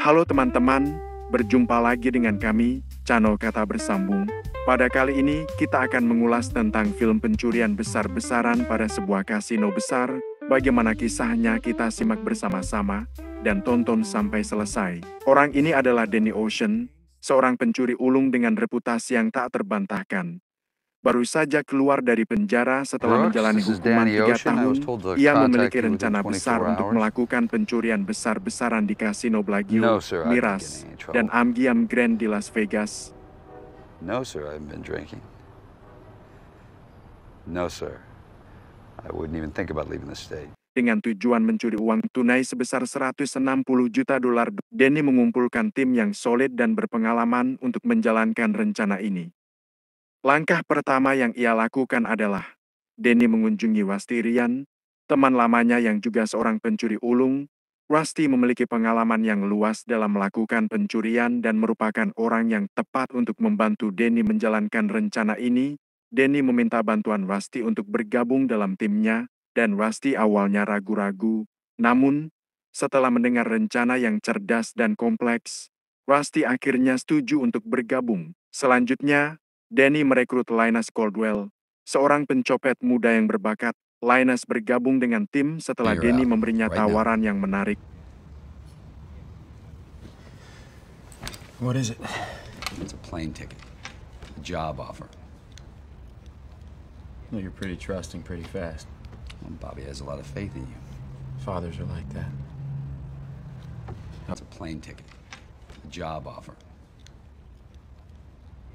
Halo teman-teman, berjumpa lagi dengan kami, channel Kata Bersambung. Pada kali ini, kita akan mengulas tentang film pencurian besar-besaran pada sebuah kasino besar. Bagaimana kisahnya kita simak bersama-sama, dan tonton sampai selesai. Orang ini adalah Danny Ocean, seorang pencuri ulung dengan reputasi yang tak terbantahkan. Baru saja keluar dari penjara setelah Brooks, menjalani this is hukuman Danny 3 Ocean. I was tahun, told to ia contact memiliki you within rencana besar 24 untuk hours. melakukan pencurian besar-besaran di kasino Bellagio, No, sir, I didn't get Miras, in any dan trouble. Amgiam Grand di Las Vegas. No, sir, I haven't been drinking. No, sir. I wouldn't even think about leaving the state. Dengan tujuan mencuri uang tunai sebesar 160 juta dolar, Danny mengumpulkan tim yang solid dan berpengalaman untuk menjalankan rencana ini. Langkah pertama yang ia lakukan adalah, Danny mengunjungi Rusty Ryan, teman lamanya yang juga seorang pencuri ulung. Rusty memiliki pengalaman yang luas dalam melakukan pencurian dan merupakan orang yang tepat untuk membantu Danny menjalankan rencana ini. Danny meminta bantuan Rusty untuk bergabung dalam timnya, dan Rusty awalnya ragu-ragu. Namun, setelah mendengar rencana yang cerdas dan kompleks, Rusty akhirnya setuju untuk bergabung. Selanjutnya, Danny merekrut Linus Caldwell, seorang pencopet muda yang berbakat. Linus bergabung dengan tim setelah You're Danny out, memberinya right now. tawaran yang menarik. What is it? It's a plane ticket. A job offer. Well, you're pretty trusting pretty fast. Well, Bobby has a lot of faith in you. Fathers are like that. It's a plane ticket. A job offer.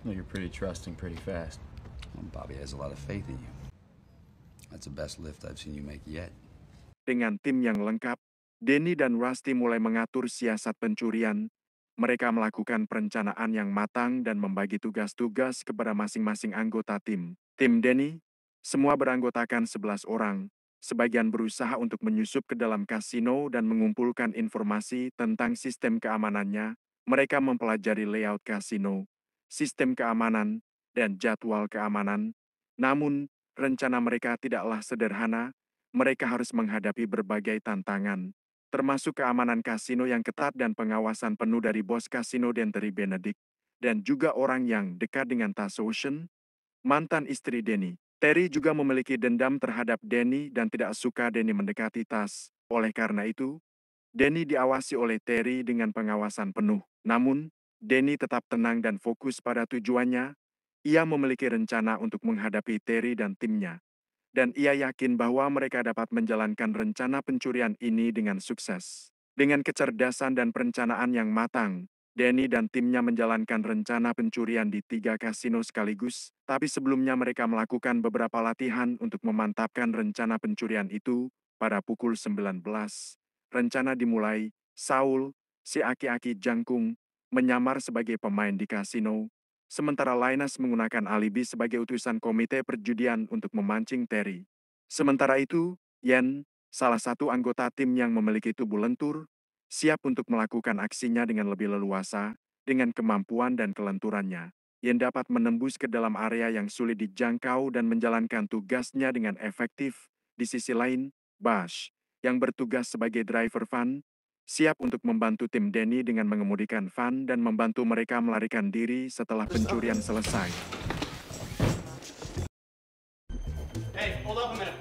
Well, you're pretty trusting pretty fast. Well, Bobby has a lot of faith in you. That's the best lift I've seen you make yet. Dengan tim yang lengkap, Danny dan Rusty mulai mengatur siasat pencurian. Mereka melakukan perencanaan yang matang dan membagi tugas-tugas kepada masing-masing anggota tim. Tim Danny, semua beranggotakan 11 orang. Sebagian berusaha untuk menyusup ke dalam kasino dan mengumpulkan informasi tentang sistem keamanannya. Mereka mempelajari layout kasino, sistem keamanan, dan jadwal keamanan. Namun, rencana mereka tidaklah sederhana. Mereka harus menghadapi berbagai tantangan, termasuk keamanan kasino yang ketat dan pengawasan penuh dari bos kasino Terry Benedict, dan juga orang yang dekat dengan Tas Ocean, mantan istri Danny. Terry juga memiliki dendam terhadap Danny dan tidak suka Danny mendekati Tas. Oleh karena itu, Danny diawasi oleh Terry dengan pengawasan penuh. Namun, Danny tetap tenang dan fokus pada tujuannya. Ia memiliki rencana untuk menghadapi Terry dan timnya. Dan ia yakin bahwa mereka dapat menjalankan rencana pencurian ini dengan sukses. Dengan kecerdasan dan perencanaan yang matang, Danny dan timnya menjalankan rencana pencurian di 3 kasino sekaligus, tapi sebelumnya mereka melakukan beberapa latihan untuk memantapkan rencana pencurian itu. Pada pukul 19, rencana dimulai. Saul, si aki-aki jangkung, menyamar sebagai pemain di kasino, sementara Linus menggunakan alibi sebagai utusan komite perjudian untuk memancing Terry. Sementara itu, Yen, salah satu anggota tim yang memiliki tubuh lentur, siap untuk melakukan aksinya dengan lebih leluasa. Dengan kemampuan dan kelenturannya, Yen dapat menembus ke dalam area yang sulit dijangkau dan menjalankan tugasnya dengan efektif. Di sisi lain, Bash, yang bertugas sebagai driver van, siap untuk membantu tim Danny dengan mengemudikan van dan membantu mereka melarikan diri setelah pencurian selesai. Hey, hold up a minute.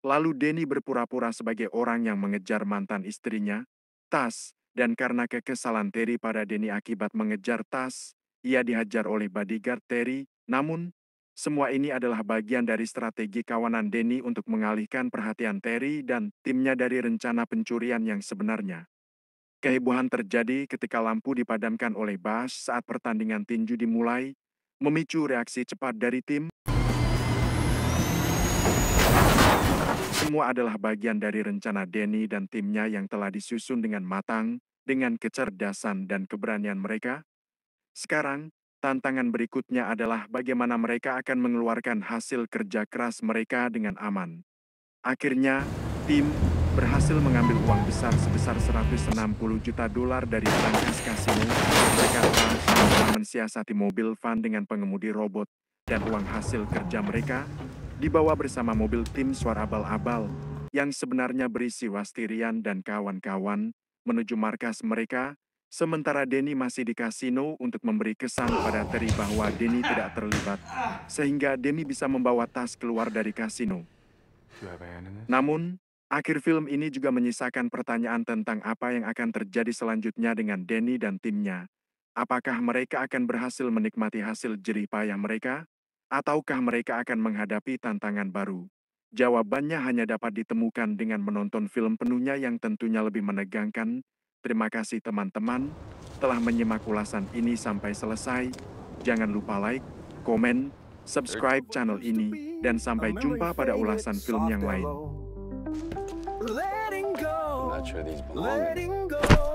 Lalu Danny berpura-pura sebagai orang yang mengejar mantan istrinya, Tas, dan karena kekesalan Terry pada Danny akibat mengejar Tas, ia dihajar oleh bodyguard Terry. Namun, semua ini adalah bagian dari strategi kawanan Danny untuk mengalihkan perhatian Terry dan timnya dari rencana pencurian yang sebenarnya. Kehebohan terjadi ketika lampu dipadamkan oleh Bash saat pertandingan tinju dimulai, memicu reaksi cepat dari tim. Semua adalah bagian dari rencana Danny dan timnya yang telah disusun dengan matang, dengan kecerdasan dan keberanian mereka. Sekarang, tantangan berikutnya adalah bagaimana mereka akan mengeluarkan hasil kerja keras mereka dengan aman. Akhirnya, tim berhasil mengambil uang besar sebesar 160 juta dolar dari brankas kasino. Mereka telah mensiasati mobil van dengan pengemudi robot, dan uang hasil kerja mereka dibawa bersama mobil tim suara abal-abal yang sebenarnya berisi Rusty Ryan dan kawan-kawan. menuju markas mereka, sementara Danny masih di kasino untuk memberi kesan pada Terry bahwa Danny tidak terlibat, sehingga Danny bisa membawa tas keluar dari kasino. Namun, akhir film ini juga menyisakan pertanyaan tentang apa yang akan terjadi selanjutnya dengan Danny dan timnya. Apakah mereka akan berhasil menikmati hasil jerih payah mereka? Ataukah mereka akan menghadapi tantangan baru? Jawabannya hanya dapat ditemukan dengan menonton film penuhnya yang tentunya lebih menegangkan. Terima kasih teman-teman telah menyimak ulasan ini sampai selesai. Jangan lupa like, komen, subscribe channel ini, dan sampai jumpa pada ulasan film yang lain. I'm not sure these belong in.